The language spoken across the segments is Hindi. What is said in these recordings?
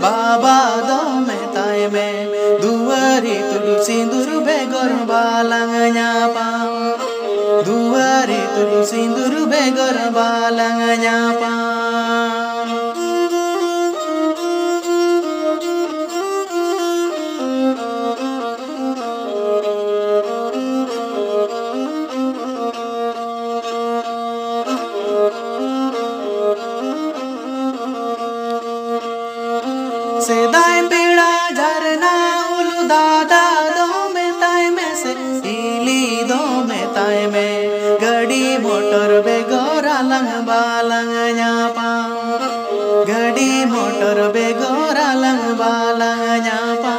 बाबा दो में ताय में दुआरी तुडु सिंदूर बेगर बाlang nyapa दुआरी तुडु सिंदूर बेगर बाlang nyapa सेदाय पेड़ा झरना उलू दादा दो में ताय में से इली दो में ताय में गड़ी मोटर बेगोरा लंग बालंग न्यापा गड़ी मोटर बेगोरा लंग बालंग न्यापा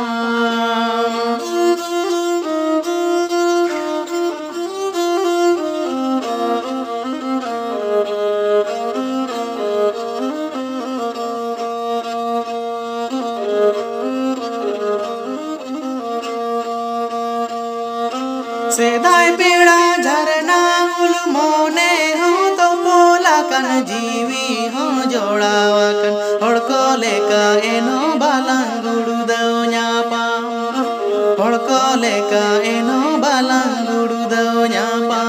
सेदाय पेड़ा झरना उल मोने हो तो बोला कन जीवी हो जोड़ावा कन हड़को लेका एनो बालंगुडु दो न्यापा हड़को लेका एनो बालंगुडु दो न्यापा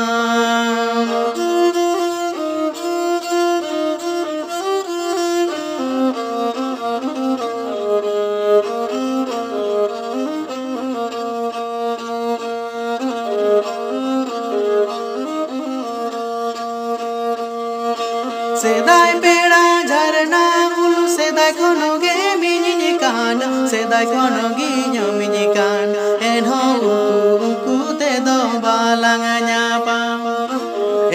सेदाय पेड़ा झरना उलू सेदाय कोनो गे मिनी कान सेदाय कोनो गिन्यो मिनी कान एनो उकु उकु ते दो बाlang nyapa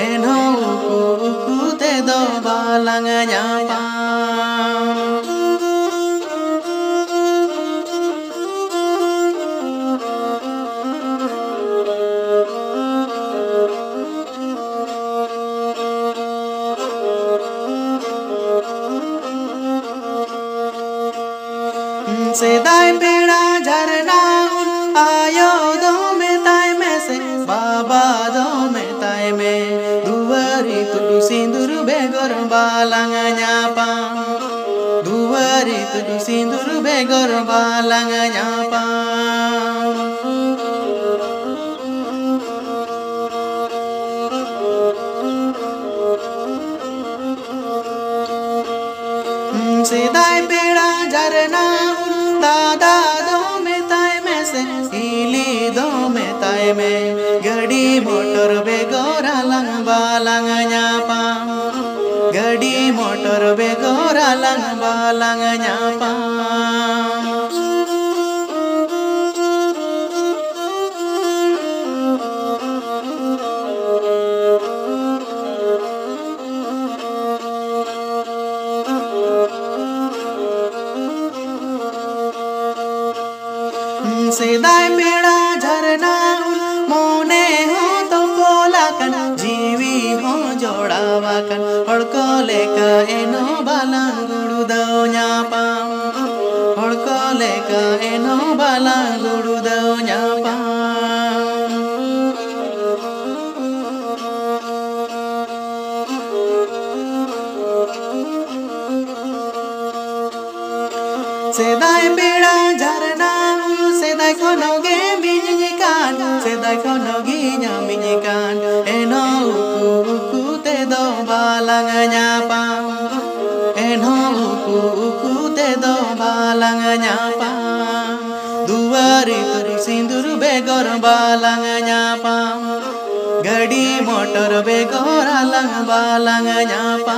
एनो उकु उकु ते दो बाlang nyapa सेदाय पेड़ा झरना आयो दो में ताय में से बाबा दो में ताय में दुआरी तुडु सिंदूर बेगर बाlang nyapa दुआरी तुडु सिंदूर बेगर बाlang nyapa सेदाय पेड़ा झरना दादा दो में ताय में से इली दो में ताय में गड़ी मोटर बेगोरा लंग बालंग न्यापा गड़ी मोटर बेगोरा लंग बालंग न्यापा सेदाय पेड़ा झरना मोने हो तो बोला कन जीवी हो जोड़ावा कन हड़को लेका एनो बालंगुडु दो न्यापा हड़को लेका एनो बालंगुडु दो न्यापा सेदाय पेड़ा झरना सेदाय कोनो गे मिनी कान सेदाय कोनो गिन्यो मिनी कान एनो उकु उकु ते दो बाlang nyapa एनो उकु उकु ते दो बाlang nyapa दुआरी तुडु सिंदूर बेगर बाlang nyapa गड़ी मोटर बेगोरा लंग बाlang nyapa